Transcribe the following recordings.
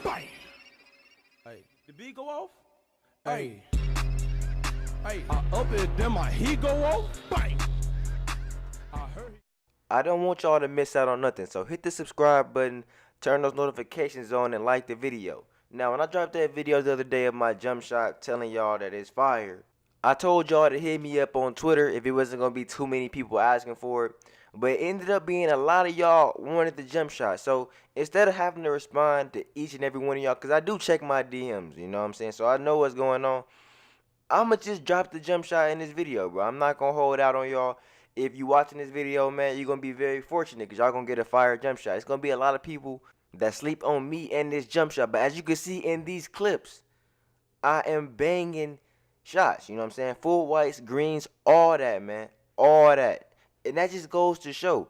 Bang. Hey, the beat go off? Hey. Hey, I up it, then my heat go off. Bang. I heard. I don't want y'all to miss out on nothing, so hit the subscribe button, turn those notifications on, and like the video. Now, when I dropped that video the other day of my jump shot telling y'all that it's fire, I told y'all to hit me up on Twitter if it wasn't going to be too many people asking for it. But it ended up being a lot of y'all wanted the jump shot. So instead of having to respond to each and every one of y'all, because I do check my DMs, you know what I'm saying? So I know what's going on. I'ma just drop the jump shot in this video, bro. I'm not gonna hold out on y'all. If you watching this video, man, you're gonna be very fortunate because y'all gonna get a fire jump shot. It's gonna be a lot of people that sleep on me and this jump shot. But as you can see in these clips, I am banging shots. You know what I'm saying? Full whites, greens, all that, man. All that. And that just goes to show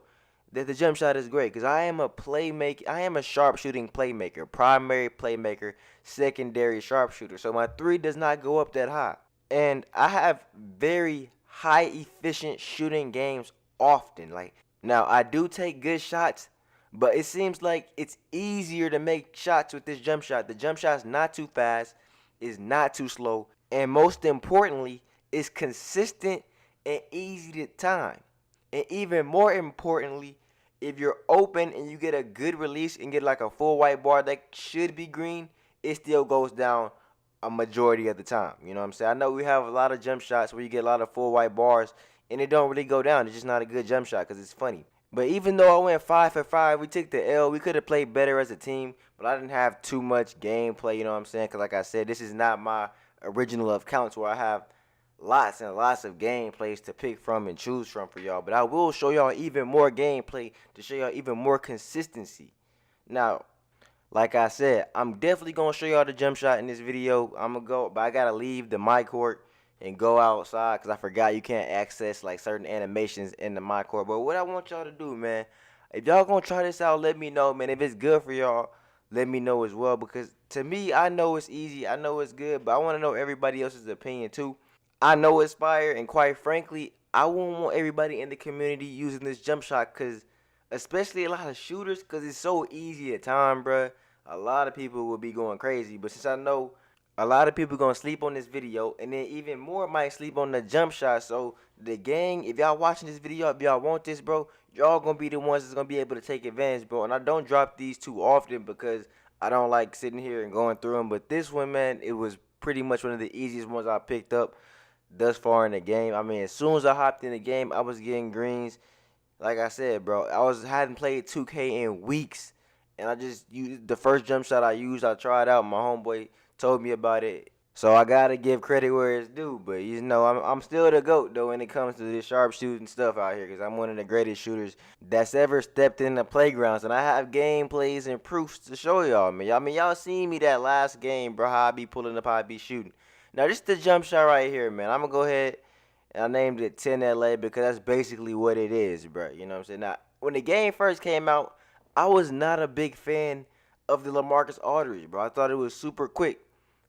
that the jump shot is great because I am a playmaker. I am a sharpshooting playmaker, primary playmaker, secondary sharpshooter. So my three does not go up that high. And I have very high efficient shooting games often. Like, now I do take good shots, but it seems like it's easier to make shots with this jump shot. The jump shot's not too fast, is not too slow, and most importantly, is consistent and easy to time. And even more importantly, if you're open and you get a good release and get like a full white bar that should be green, it still goes down a majority of the time. You know what I'm saying? I know we have a lot of jump shots where you get a lot of full white bars and it don't really go down. It's just not a good jump shot because it's funny. But even though I went 5 for 5, we took the L. We could have played better as a team, but I didn't have too much gameplay, you know what I'm saying? Because like I said, this is not my original accounts where I have lots and lots of gameplays to pick from and choose from for y'all. But I will show y'all even more gameplay to show y'all even more consistency. Now, like I said, I'm definitely going to show y'all the jump shot in this video. I'm going to go, but I got to leave the my court and go outside because I forgot you can't access like certain animations in the my court. But what I want y'all to do, man, if y'all going to try this out, let me know, man. If it's good for y'all, let me know as well. Because to me, I know it's easy. I know it's good, but I want to know everybody else's opinion too. I know it's fire, and quite frankly, I won't want everybody in the community using this jump shot because, especially a lot of shooters, because it's so easy at time, bruh. A lot of people will be going crazy, but since I know a lot of people going to sleep on this video, and then even more might sleep on the jump shot, so the gang, if y'all watching this video, if y'all want this, bro, y'all going to be the ones that's going to be able to take advantage, bro. And I don't drop these too often because I don't like sitting here and going through them, but this one, man, it was pretty much one of the easiest ones I picked up thus far in the game. I mean, as soon as I hopped in the game, I was getting greens. Like I said, bro, hadn't played 2K in weeks, and I just used the first jump shot I used. I tried out. My homeboy told me about it, so I gotta give credit where it's due. But you know, I'm still the GOAT though when it comes to this sharpshooting stuff out here, because I'm one of the greatest shooters that's ever stepped in the playgrounds, and I have gameplays and proofs to show y'all, man. I mean, y'all seen me that last game, bro. How I be pulling up, how I be shooting. Now, this is the jump shot right here, man. I'm going to go ahead and I named it 10LA because that's basically what it is, bro. You know what I'm saying? Now, when the game first came out, I was not a big fan of the LaMarcus Aldridge, bro. I thought it was super quick.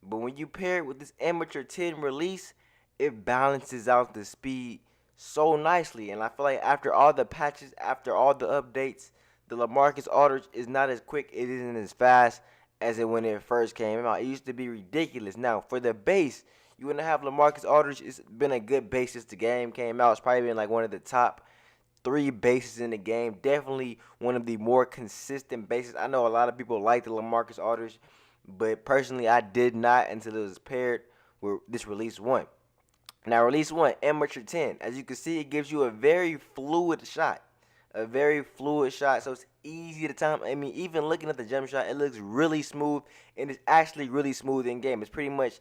But when you pair it with this amateur 10 release, it balances out the speed so nicely. And I feel like after all the patches, after all the updates, the LaMarcus Aldridge is not as quick. It isn't as fast as it when it first came out. It used to be ridiculous. Now, for the base, you want to have LaMarcus Aldridge. It's been a good base since the game came out. It's probably been like one of the top 3 bases in the game. Definitely one of the more consistent bases. I know a lot of people like the LaMarcus Aldridge, but personally, I did not until it was paired with this release 1. Now, release 1, amateur 10. As you can see, it gives you a very fluid shot. A very fluid shot, so it's easy to time. I mean, even looking at the jump shot, it looks really smooth, and it's actually really smooth in game. It's pretty much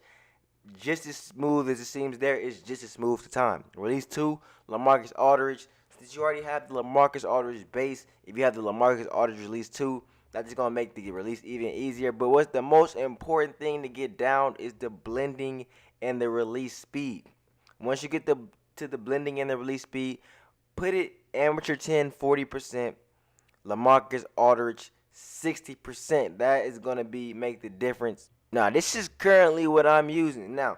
just as smooth as it seems there. It's just as smooth to time. Release 2, LaMarcus Aldridge. Since you already have the LaMarcus Aldridge base, if you have the LaMarcus Aldridge release 2, that's just going to make the release even easier. But what's the most important thing to get down is the blending and the release speed. Once you get to the blending and the release speed, put it amateur 10, 40%, LaMarcus Aldridge 60%. That is going to make the difference. Now, this is currently what I'm using. Now,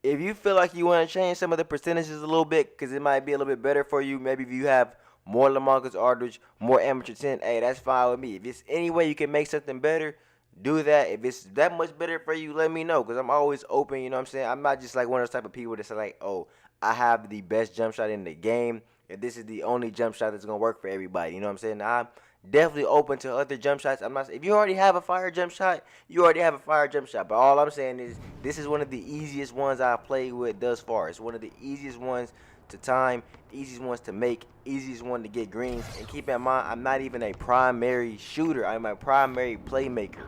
if you feel like you want to change some of the percentages a little bit because it might be a little bit better for you, maybe if you have more LaMarcus Aldridge, more amateur 10, hey, that's fine with me. If it's any way you can make something better, do that. If it's that much better for you, let me know, because I'm always open, you know what I'm saying? I'm not just like one of those type of people that's like, oh, I have the best jump shot in the game, and this is the only jump shot that's going to work for everybody, you know what I'm saying? I'm definitely open to other jump shots. I'm not, if you already have a fire jump shot, you already have a fire jump shot, but all I'm saying is this is one of the easiest ones I've played with thus far. It's one of the easiest ones to time, easiest ones to make, easiest one to get greens. And keep in mind, I'm not even a primary shooter, I'm a primary playmaker.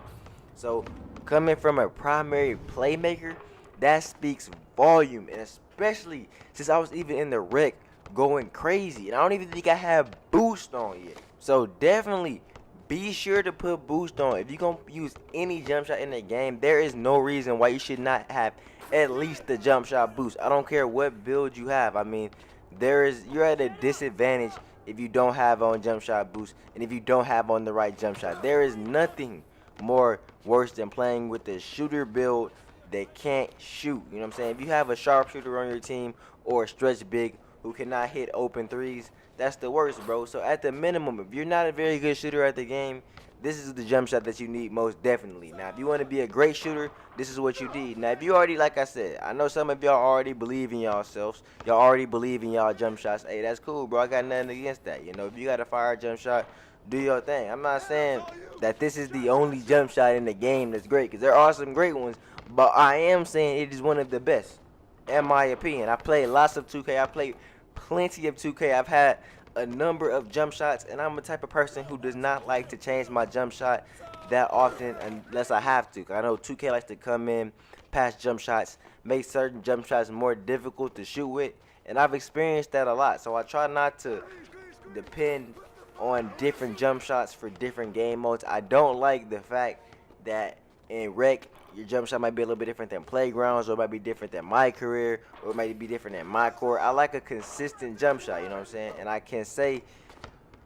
So coming from a primary playmaker, that speaks volume, and especially since I was even in the rec going crazy, and I don't even think I have boost on yet. So definitely be sure to put boost on. If you're gonna use any jump shot in the game, there is no reason why you should not have at least the jump shot boost. I don't care what build you have. I mean, you're at a disadvantage if you don't have on jump shot boost, and if you don't have on the right jump shot. There is nothing more worse than playing with the shooter build that can't shoot. You know what I'm saying? If you have a sharpshooter on your team or a stretch big who cannot hit open threes, that's the worst, bro. So at the minimum, if you're not a very good shooter at the game, this is the jump shot that you need most definitely. Now, if you want to be a great shooter, this is what you need. Now, if you already, like I said, I know some of y'all already believe in yourselves. Y'all already believe in y'all jump shots. Hey, that's cool, bro. I got nothing against that. You know, if you got a fire jump shot, do your thing. I'm not saying that this is the only jump shot in the game that's great, because there are some great ones, but I am saying it is one of the best, in my opinion. I played lots of 2K. I played plenty of 2K. I've had a number of jump shots, and I'm the type of person who does not like to change my jump shot that often unless I have to. I know 2K likes to come in, pass jump shots, make certain jump shots more difficult to shoot with, and I've experienced that a lot. So I try not to depend on different jump shots for different game modes. I don't like the fact that in rec, your jump shot might be a little bit different than playgrounds, or it might be different than my career, or it might be different than my core. I like a consistent jump shot, you know what I'm saying? And I can say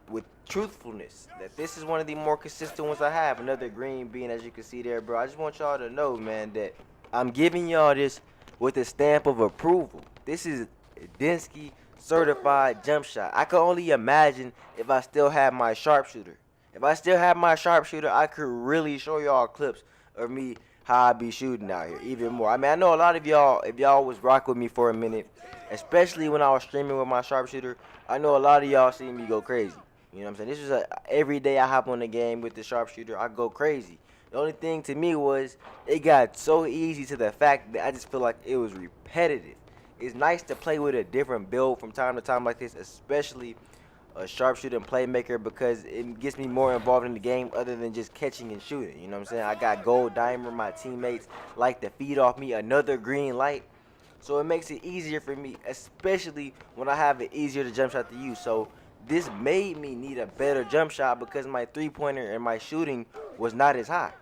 with truthfulness that this is one of the more consistent ones I have. Another green bean, as you can see there, bro. I just want y'all to know, man, that I'm giving y'all this with a stamp of approval. This is DENSKI certified jump shot. I can only imagine if I still have my sharpshooter. If I still have my sharpshooter, I could really show y'all clips of me how I be shooting out here even more. I mean, I know a lot of y'all, if y'all was rock with me for a minute, especially when I was streaming with my sharpshooter, I know a lot of y'all seen me go crazy. You know what I'm saying? This is every day I hop on the game with the sharpshooter, I go crazy. The only thing to me was it got so easy to the fact that I just feel like it was repetitive. It's nice to play with a different build from time to time like this, especially a sharpshooter and playmaker, because it gets me more involved in the game other than just catching and shooting. You know what I'm saying? I got gold diamond. My teammates like to feed off me another green light. So it makes it easier for me, especially when I have it easier to jump shot to you. So this made me need a better jump shot because my three-pointer and my shooting was not as high.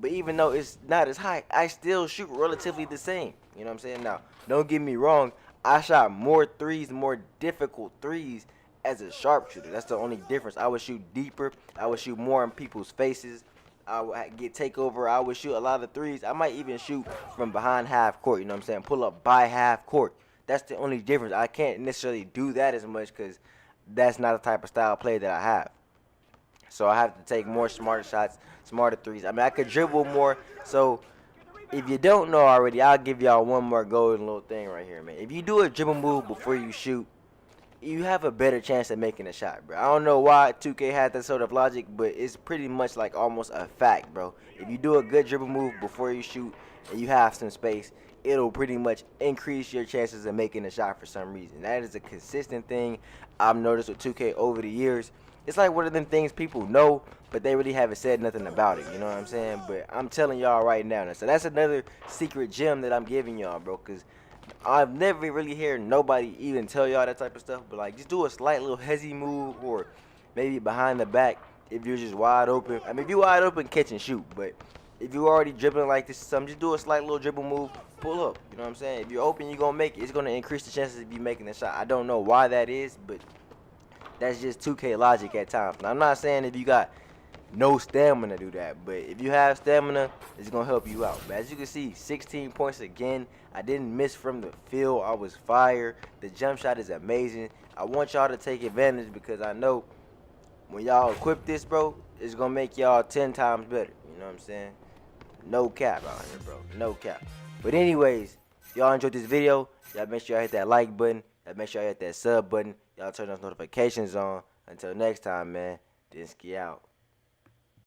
But even though it's not as high, I still shoot relatively the same. You know what I'm saying? Now, don't get me wrong. I shot more threes, more difficult threes as a sharpshooter. That's the only difference. I would shoot deeper. I would shoot more in people's faces. I would get takeover. I would shoot a lot of threes. I might even shoot from behind half court. You know what I'm saying? Pull up by half court. That's the only difference. I can't necessarily do that as much because that's not the type of style play that I have. So I have to take more smarter shots, smarter threes. I mean, I could dribble more. So if you don't know already, I'll give y'all one more golden little thing right here, man. If you do a dribble move before you shoot, you have a better chance of making a shot, bro. I don't know why 2K had that sort of logic, but it's pretty much like almost a fact, bro. If you do a good dribble move before you shoot and you have some space, it'll pretty much increase your chances of making a shot for some reason. That is a consistent thing I've noticed with 2K over the years. It's like one of them things people know, but they really haven't said nothing about it. You know what I'm saying? But I'm telling y'all right now. So that's another secret gem that I'm giving y'all, bro, because I've never really heard nobody even tell y'all that type of stuff. But like, just do a slight little hezzy move, or maybe behind the back if you're just wide open. I mean, if you're wide open, catch and shoot. But if you're already dribbling like this, just do a slight little dribble move, pull up. You know what I'm saying? If you're open, you're gonna make it. It's gonna increase the chances of you making the shot. I don't know why that is, but that's just 2K logic at times. Now, I'm not saying if you got no stamina to do that, but if you have stamina, it's gonna help you out. But as you can see, 16 points again. I didn't miss from the field. I was fire. The jump shot is amazing. I want y'all to take advantage because I know when y'all equip this, bro, it's gonna make y'all 10 times better. You know what I'm saying? No cap out here, bro. No cap. But anyways, if y'all enjoyed this video, y'all make sure y'all hit that like button. Y'all make sure y'all hit that sub button. Y'all turn those notifications on. Until next time, man. DENSKI out.